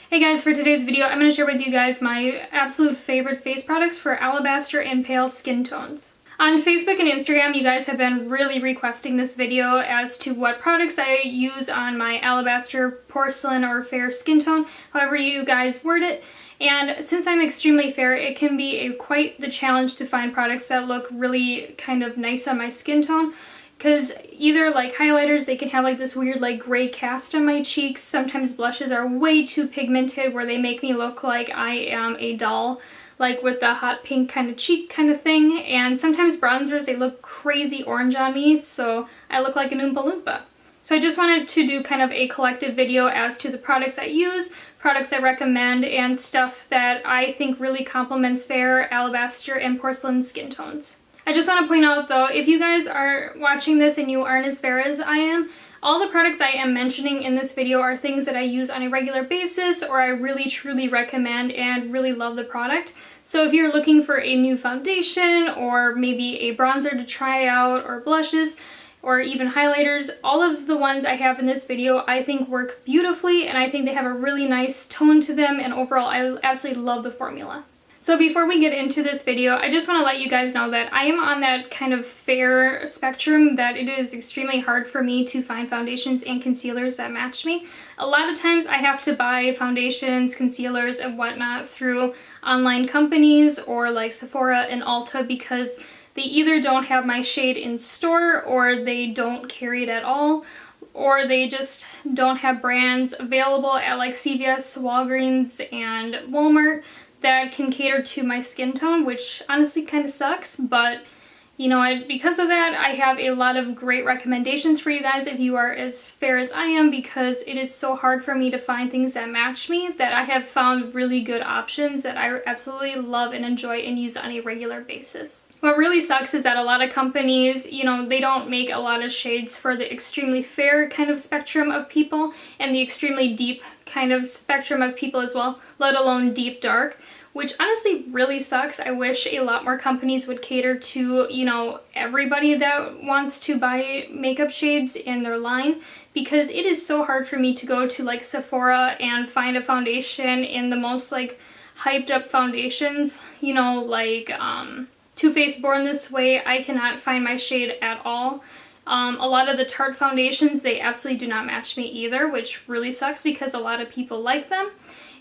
Hey guys, for today's video, I'm going to share with you guys my absolute favorite face products for alabaster and pale skin tones. On Facebook and Instagram, you guys have been really requesting this video as to what products I use on my alabaster, porcelain, or fair skin tone, however you guys word it. And since I'm extremely fair, it can be quite the challenge to find products that look really kind of nice on my skin tone. Because either like highlighters, they can have like this weird like gray cast on my cheeks. Sometimes blushes are way too pigmented where they make me look like I am a doll, like with the hot pink kind of cheek kind of thing. And sometimes bronzers, they look crazy orange on me, so I look like an Oompa Loompa. So I just wanted to do kind of a collective video as to the products I use, products I recommend, and stuff that I think really complements fair, alabaster, and porcelain skin tones. I just want to point out though, if you guys are watching this and you aren't as fair as I am, all the products I am mentioning in this video are things that I use on a regular basis or I really truly recommend and really love the product. So if you're looking for a new foundation or maybe a bronzer to try out or blushes or even highlighters, all of the ones I have in this video I think work beautifully and I think they have a really nice tone to them, and overall I absolutely love the formula. So before we get into this video, I just want to let you guys know that I am on that kind of fair spectrum that it is extremely hard for me to find foundations and concealers that match me. A lot of times I have to buy foundations, concealers, and whatnot through online companies or like Sephora and Ulta because they either don't have my shade in store or they don't carry it at all, or they just don't have brands available at like CVS, Walgreens, and Walmart that can cater to my skin tone, which honestly kind of sucks, but you know, because of that, I have a lot of great recommendations for you guys if you are as fair as I am, because it is so hard for me to find things that match me that I have found really good options that I absolutely love and enjoy and use on a regular basis. What really sucks is that a lot of companies, you know, they don't make a lot of shades for the extremely fair kind of spectrum of people and the extremely deep kind of spectrum of people as well, let alone deep dark, which honestly really sucks. I wish a lot more companies would cater to, you know, everybody that wants to buy makeup shades in their line, because it is so hard for me to go to like Sephora and find a foundation in the most like hyped up foundations, you know, like Too Faced Born This Way. I cannot find my shade at all. A lot of the Tarte foundations, they absolutely do not match me either, which really sucks because a lot of people like them.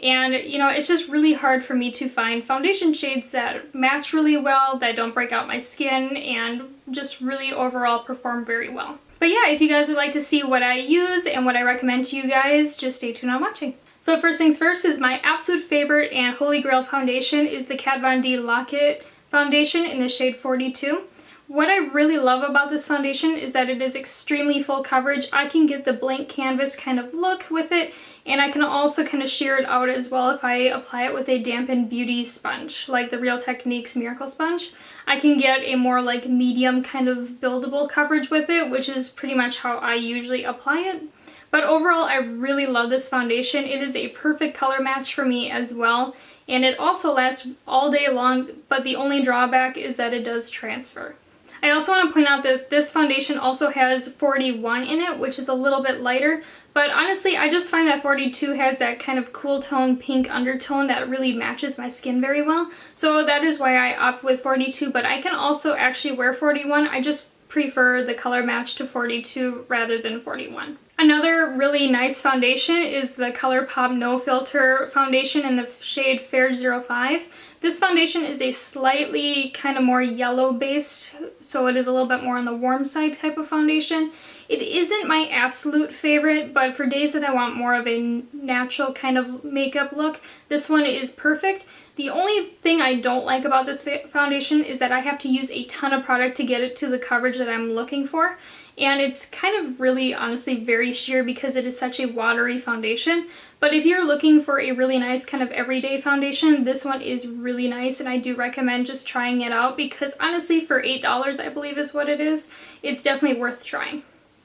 And, you know, it's just really hard for me to find foundation shades that match really well, that don't break out my skin, and just really overall perform very well. But yeah, if you guys would like to see what I use and what I recommend to you guys, just stay tuned on watching. So first things first is my absolute favorite and holy grail foundation is the Kat Von D Lock-It foundation in the shade 42. What I really love about this foundation is that it is extremely full coverage. I can get the blank canvas kind of look with it, and I can also kind of sheer it out as well if I apply it with a dampened beauty sponge, like the Real Techniques Miracle Sponge. I can get a more like medium kind of buildable coverage with it, which is pretty much how I usually apply it. But overall, I really love this foundation. It is a perfect color match for me as well, and it also lasts all day long, but the only drawback is that it does transfer. I also want to point out that this foundation also has 41 in it, which is a little bit lighter, but honestly I just find that 42 has that kind of cool tone pink undertone that really matches my skin very well. So that is why I opt with 42, but I can also actually wear 41. I just prefer the color match to 42 rather than 41. Another really nice foundation is the Colourpop No Filter foundation in the shade Fair 05. This foundation is a slightly kind of more yellow based, so it is a little bit more on the warm side type of foundation. It isn't my absolute favorite, but for days that I want more of a natural kind of makeup look, this one is perfect. The only thing I don't like about this foundation is that I have to use a ton of product to get it to the coverage that I'm looking for. And it's kind of really honestly very sheer because it is such a watery foundation. But if you're looking for a really nice kind of everyday foundation, this one is really nice, and I do recommend just trying it out because honestly for $8 I believe is what it is, it's definitely worth trying.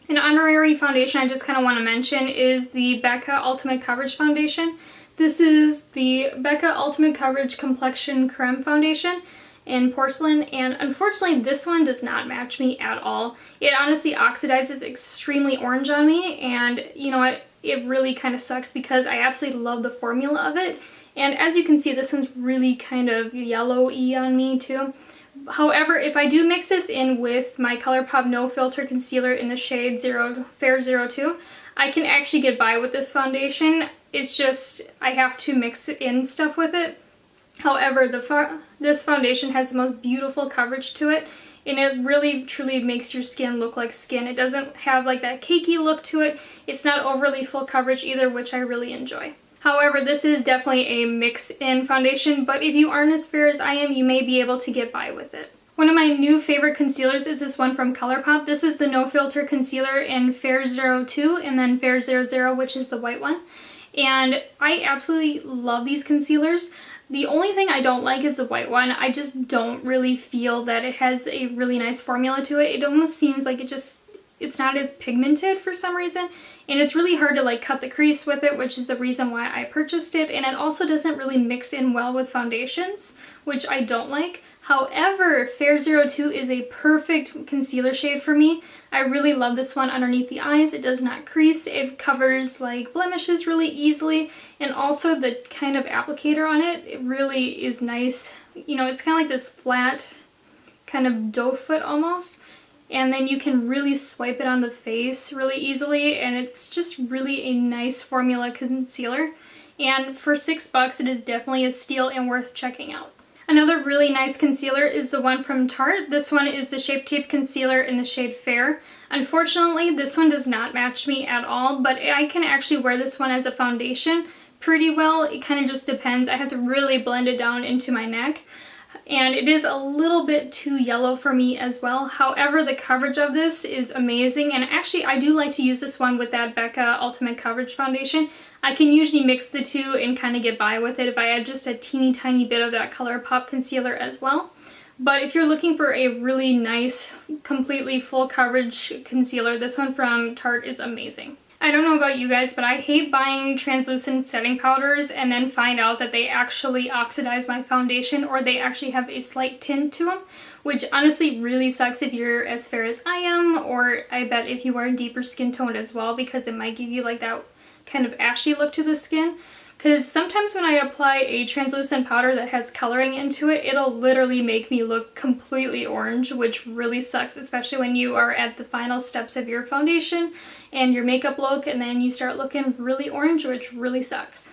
An honorary foundation I just kind of want to mention is the Becca Ultimate Coverage Foundation. This is the Becca Ultimate Coverage Complexion Creme Foundation in Porcelain, and unfortunately this one does not match me at all. It honestly oxidizes extremely orange on me, and you know what, it really kind of sucks because I absolutely love the formula of it. And as you can see, this one's really kind of yellowy on me too. However, if I do mix this in with my Colourpop No Filter Concealer in the shade Fair 02, I can actually get by with this foundation. It's just I have to mix in stuff with it. However, this foundation has the most beautiful coverage to it, and it really truly makes your skin look like skin. It doesn't have like that cakey look to it. It's not overly full coverage either, which I really enjoy. However, this is definitely a mix-in foundation, but if you aren't as fair as I am, you may be able to get by with it. One of my new favorite concealers is this one from Colourpop. This is the No Filter Concealer in Fair 02 and then Fair 00, which is the white one. And I absolutely love these concealers. The only thing I don't like is the white one. I just don't really feel that it has a really nice formula to it. It almost seems like it's not as pigmented for some reason, and it's really hard to like cut the crease with it, which is the reason why I purchased it. And it also doesn't really mix in well with foundations, which I don't like. However, Fair 02 is a perfect concealer shade for me. I really love this one underneath the eyes. It does not crease. It covers like blemishes really easily, and also the kind of applicator on it, it really is nice. You know, it's kind of like this flat kind of doe foot almost. And then you can really swipe it on the face really easily, and it's just really a nice formula concealer. And for $6, it is definitely a steal and worth checking out. Another really nice concealer is the one from Tarte. This one is the Shape Tape Concealer in the shade Fair. Unfortunately, this one does not match me at all, but I can actually wear this one as a foundation pretty well. It kind of just depends. I have to really blend it down into my neck. And it is a little bit too yellow for me as well. However, the coverage of this is amazing, and actually I do like to use this one with that Becca Ultimate Coverage Foundation. I can usually mix the two and kind of get by with it if I add just a teeny tiny bit of that Colourpop concealer as well. But if you're looking for a really nice, completely full coverage concealer, this one from Tarte is amazing. I don't know about you guys, but I hate buying translucent setting powders and then find out that they actually oxidize my foundation, or they actually have a slight tint to them, which honestly really sucks if you're as fair as I am, or I bet if you are deeper skin toned as well, because it might give you like that kind of ashy look to the skin. Because sometimes when I apply a translucent powder that has coloring into it, it'll literally make me look completely orange, which really sucks, especially when you are at the final steps of your foundation and your makeup look, and then you start looking really orange, which really sucks.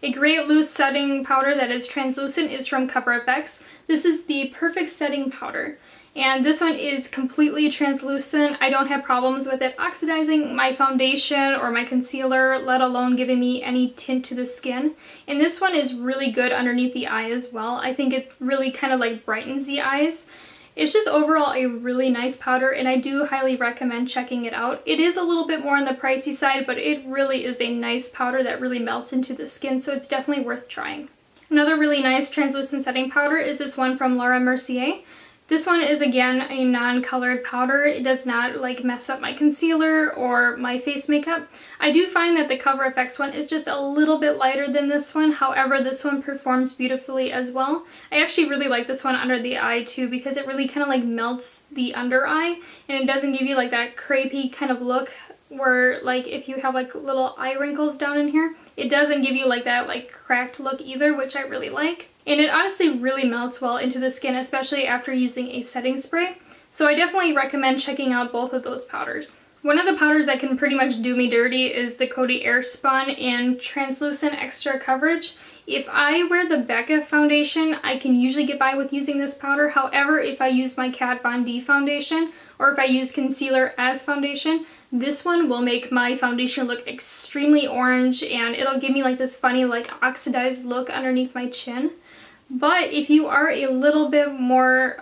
A great loose setting powder that is translucent is from Cover FX. This is the Perfect Setting Powder. And this one is completely translucent. I don't have problems with it oxidizing my foundation or my concealer, let alone giving me any tint to the skin. And this one is really good underneath the eye as well. I think it really kind of like brightens the eyes. It's just overall a really nice powder, and I do highly recommend checking it out. It is a little bit more on the pricey side, but it really is a nice powder that really melts into the skin, so it's definitely worth trying. Another really nice translucent setting powder is this one from Laura Mercier. This one is again a non-colored powder. It does not like mess up my concealer or my face makeup. I do find that the Cover FX one is just a little bit lighter than this one. However, this one performs beautifully as well. I actually really like this one under the eye too, because it really kind of like melts the under eye, and it doesn't give you like that crepey kind of look where like if you have like little eye wrinkles down in here, it doesn't give you like that like cracked look either, which I really like. And it honestly really melts well into the skin, especially after using a setting spray. So I definitely recommend checking out both of those powders. One of the powders that can pretty much do me dirty is the Coty Airspun in Translucent Extra Coverage. If I wear the Becca foundation, I can usually get by with using this powder. However, if I use my Kat Von D foundation, or if I use concealer as foundation, this one will make my foundation look extremely orange, and it'll give me like this funny like oxidized look underneath my chin. But if you are a little bit more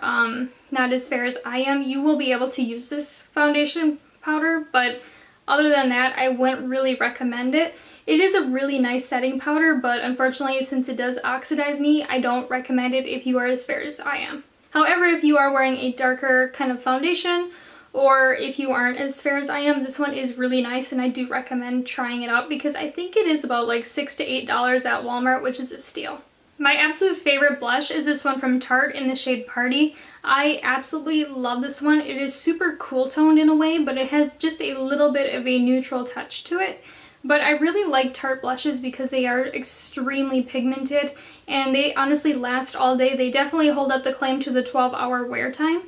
not as fair as I am, you will be able to use this foundation powder, but other than that, I wouldn't really recommend it. It is a really nice setting powder, but unfortunately, since it does oxidize me, I don't recommend it if you are as fair as I am. However, if you are wearing a darker kind of foundation, or if you aren't as fair as I am, this one is really nice, and I do recommend trying it out because I think it is about like $6 to $8 at Walmart, which is a steal. My absolute favorite blush is this one from Tarte in the shade Paaaarty. I absolutely love this one. It is super cool toned in a way, but it has just a little bit of a neutral touch to it, But I really like Tarte blushes because they are extremely pigmented and they honestly last all day. They definitely hold up the claim to the 12-hour wear time.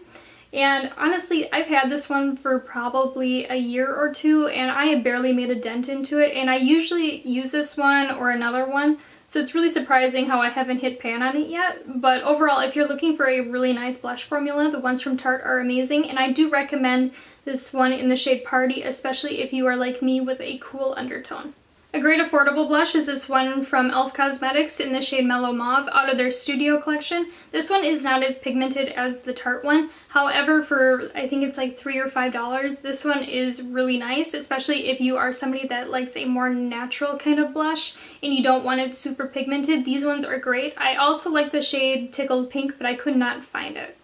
And honestly, I've had this one for probably a year or two and I have barely made a dent into it, and I usually use this one or another one. So it's really surprising how I haven't hit pan on it yet. But overall, if you're looking for a really nice blush formula, the ones from Tarte are amazing. And I do recommend this one in the shade Paaaarty, especially if you are like me with a cool undertone. A great affordable blush is this one from Oprah Cosmetics in the shade Mellow Mauve out of their Studio collection. This one is not as pigmented as the Tarte one. However, for I think it's like $3 or $5, this one is really nice, especially if you are somebody that likes a more natural kind of blush and you don't want it super pigmented. These ones are great. I also like the shade Tickled Pink, but I could not find it.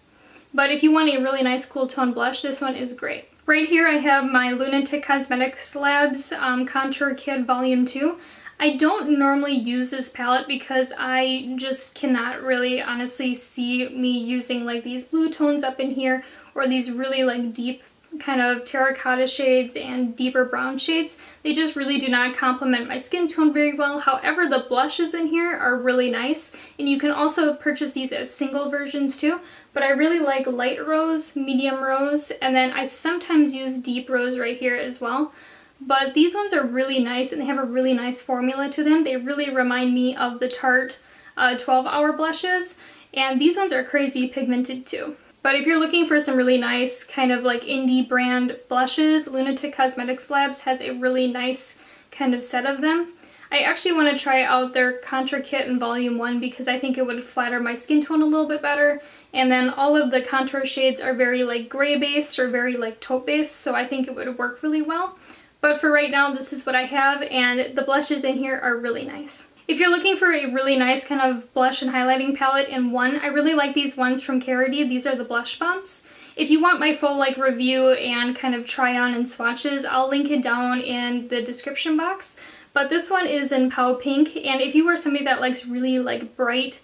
But if you want a really nice cool tone blush, this one is great. Right here I have my Lunatic Cosmetics Labs Contour Kit Volume 2. I don't normally use this palette because I just cannot really honestly see me using like these blue tones up in here or these really like deep kind of terracotta shades and deeper brown shades. They just really do not complement my skin tone very well. However, the blushes in here are really nice, and you can also purchase these as single versions too. But I really like light rose, medium rose, and then I sometimes use deep rose right here as well. But these ones are really nice and they have a really nice formula to them. They really remind me of the Tarte 12-hour blushes, and these ones are crazy pigmented too. But if you're looking for some really nice kind of like indie brand blushes, Lunatic Cosmetics Labs has a really nice kind of set of them. I actually want to try out their contour kit in volume 1 because I think it would flatter my skin tone a little bit better. And then all of the contour shades are very like gray based or very like taupe based, so I think it would work really well. But for right now, this is what I have, and the blushes in here are really nice. If you're looking for a really nice kind of blush and highlighting palette in one, I really like these ones from Paaaarty. These are the blush bombs. If you want my full like review and kind of try on and swatches, I'll link it down in the description box. But this one is in Pow Pink, and if you are somebody that likes really like bright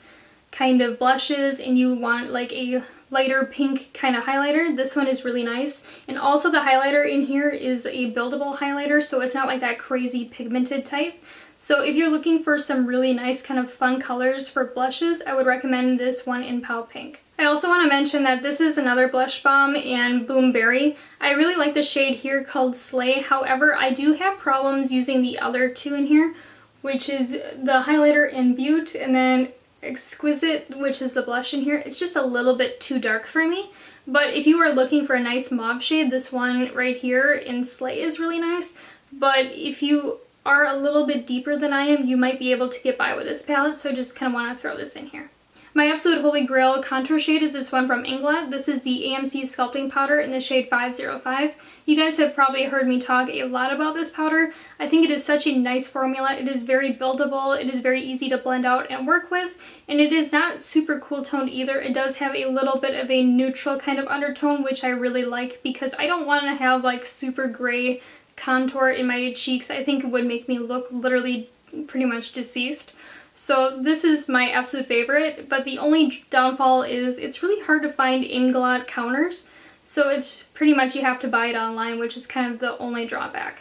kind of blushes and you want like a lighter pink kind of highlighter, this one is really nice. And also the highlighter in here is a buildable highlighter, so it's not like that crazy pigmented type. So if you're looking for some really nice kind of fun colors for blushes, I would recommend this one in Pow Pink. I also want to mention that this is another blush bomb in Boom Berry. I really like the shade here called Slay. However, I do have problems using the other two in here, which is the highlighter in Butte and then Exquisite, which is the blush in here. It's just a little bit too dark for me. But if you are looking for a nice mauve shade, this one right here in Slay is really nice. But if you are a little bit deeper than I am, you might be able to get by with this palette, so I just kind of want to throw this in here. My absolute holy grail contour shade is this one from Inglot. This is the AMC Sculpting Powder in the shade 505. You guys have probably heard me talk a lot about this powder. I think it is such a nice formula. It is very buildable, it is very easy to blend out and work with, and it is not super cool toned either. It does have a little bit of a neutral kind of undertone, which I really like because I don't want to have like super gray contour in my cheeks. I think it would make me look literally pretty much deceased. So this is my absolute favorite, but the only downfall is it's really hard to find Inglot counters, so it's pretty much you have to buy it online, which is kind of the only drawback.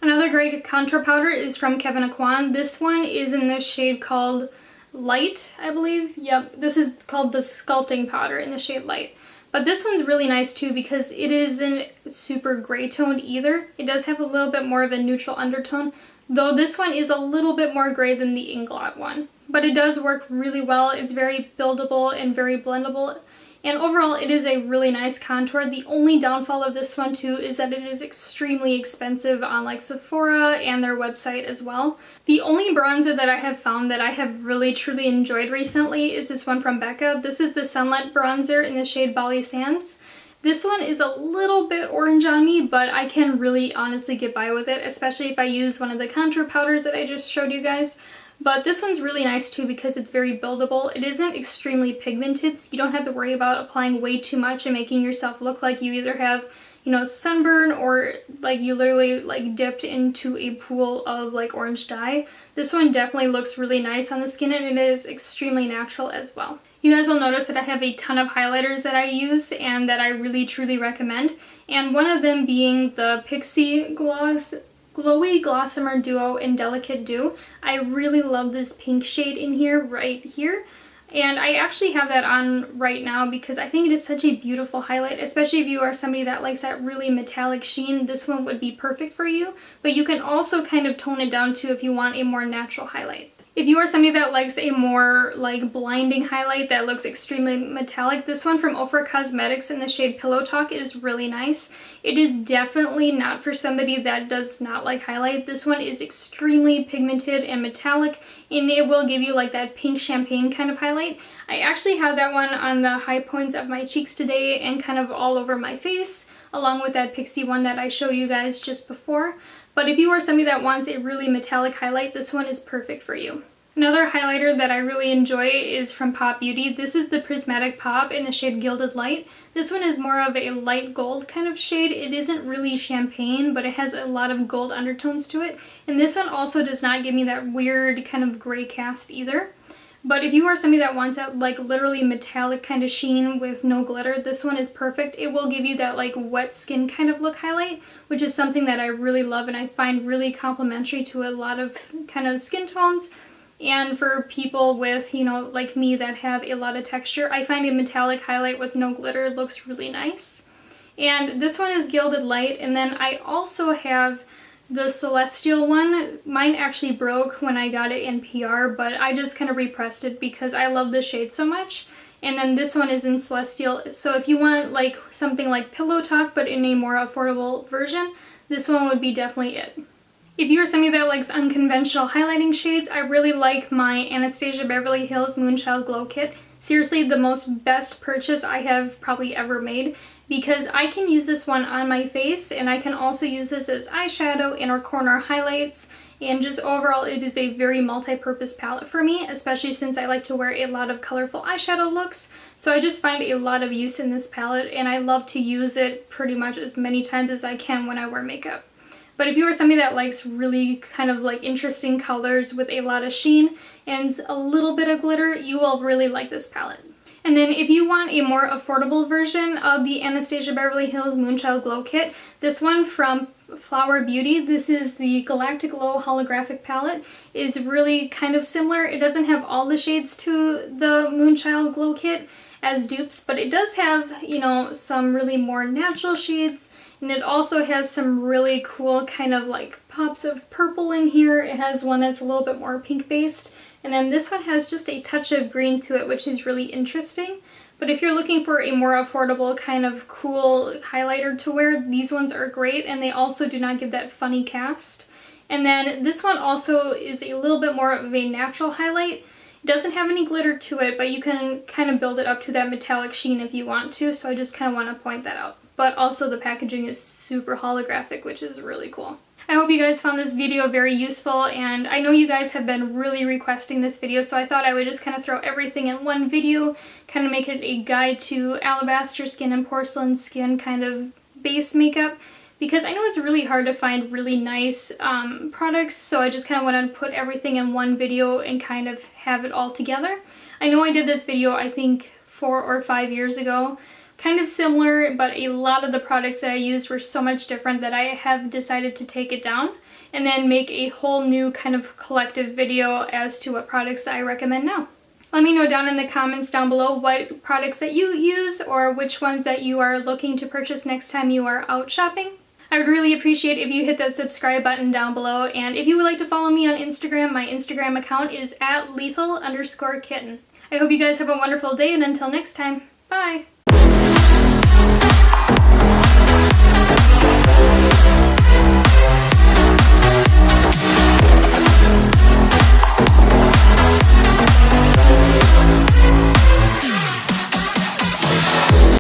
Another great contour powder is from Kevyn Aucoin. This one is in this shade called Light, I believe. Yep, this is called the Sculpting Powder in the shade Light. But this one's really nice too because it isn't super gray toned either. It does have a little bit more of a neutral undertone, though this one is a little bit more gray than the Inglot one. But it does work really well. It's very buildable and very blendable. And overall, it is a really nice contour. The only downfall of this one too is that it is extremely expensive on like Sephora and their website as well. The only bronzer that I have found that I have really truly enjoyed recently is this one from Becca. This is the Sunlit bronzer in the shade Bali Sands. This one is a little bit orange on me, but I can really honestly get by with it, especially if I use one of the contour powders that I just showed you guys. But this one's really nice too because it's very buildable. It isn't extremely pigmented, so you don't have to worry about applying way too much and making yourself look like you either have, you know, sunburn or like you literally like dipped into a pool of like orange dye. This one definitely looks really nice on the skin, and it is extremely natural as well. You guys will notice that I have a ton of highlighters that I use and that I really truly recommend, and one of them being the Pixi gloss Glowy Glossamer Duo in Delicate Dew. I really love this pink shade in here, right here. And I actually have that on right now because I think it is such a beautiful highlight, especially if you are somebody that likes that really metallic sheen. This one would be perfect for you, but you can also kind of tone it down too if you want a more natural highlight. If you are somebody that likes a more like blinding highlight that looks extremely metallic, this one from Oprah Cosmetics in the shade Pillow Talk is really nice. It is definitely not for somebody that does not like highlight. This one is extremely pigmented and metallic, and it will give you like that pink champagne kind of highlight. I actually have that one on the high points of my cheeks today and kind of all over my face, along with that Pixi one that I showed you guys just before. But if you are somebody that wants a really metallic highlight, this one is perfect for you. Another highlighter that I really enjoy is from Pop Beauty. This is the Prismatic Pop in the shade Gilded Light. This one is more of a light gold kind of shade. It isn't really champagne, but it has a lot of gold undertones to it. And this one also does not give me that weird kind of gray cast either. But if you are somebody that wants that like literally metallic kind of sheen with no glitter, this one is perfect. It will give you that like wet skin kind of look highlight, which is something that I really love and I find really complimentary to a lot of kind of skin tones. And for people with, you know, like me that have a lot of texture, I find a metallic highlight with no glitter looks really nice. And this one is Gilded Light, and then I also have the Celestial one. Mine actually broke when I got it in PR, but I just kind of repressed it because I love the shade so much. And then this one is in Celestial, so if you want like something like Pillow Talk but in a more affordable version, this one would be definitely it. If you are somebody that likes unconventional highlighting shades, I really like my Anastasia Beverly Hills Moonchild Glow Kit. Seriously, the most best purchase I have probably ever made, because I can use this one on my face and I can also use this as eyeshadow, inner corner highlights, and just overall it is a very multi-purpose palette for me, especially since I like to wear a lot of colorful eyeshadow looks. So I just find a lot of use in this palette and I love to use it pretty much as many times as I can when I wear makeup. But if you are somebody that likes really kind of like interesting colors with a lot of sheen and a little bit of glitter, you will really like this palette. And then if you want a more affordable version of the Anastasia Beverly Hills Moonchild Glow Kit, this one from Flower Beauty, this is the Galactic Glow Holographic Palette, is really kind of similar. It doesn't have all the shades to the Moonchild Glow Kit as dupes, but it does have, you know, some really more natural shades. And it also has some really cool kind of like pops of purple in here. It has one that's a little bit more pink based. And then this one has just a touch of green to it, which is really interesting. But if you're looking for a more affordable kind of cool highlighter to wear, these ones are great. And they also do not give that funny cast. And then this one also is a little bit more of a natural highlight. It doesn't have any glitter to it, but you can kind of build it up to that metallic sheen if you want to. So I just kind of want to point that out. But also the packaging is super holographic, which is really cool. I hope you guys found this video very useful, and I know you guys have been really requesting this video, so I thought I would just kind of throw everything in one video, kind of make it a guide to alabaster skin and porcelain skin kind of base makeup, because I know it's really hard to find really nice products, so I just kind of want to put everything in one video and kind of have it all together. I know I did this video, I think 4 or 5 years ago, kind of similar, but a lot of the products that I used were so much different that I have decided to take it down and then make a whole new kind of collective video as to what products I recommend now. Let me know down in the comments down below what products that you use or which ones that you are looking to purchase next time you are out shopping. I would really appreciate if you hit that subscribe button down below, and if you would like to follow me on Instagram, my Instagram account is @lethal_kitten. I hope you guys have a wonderful day, and until next time, bye!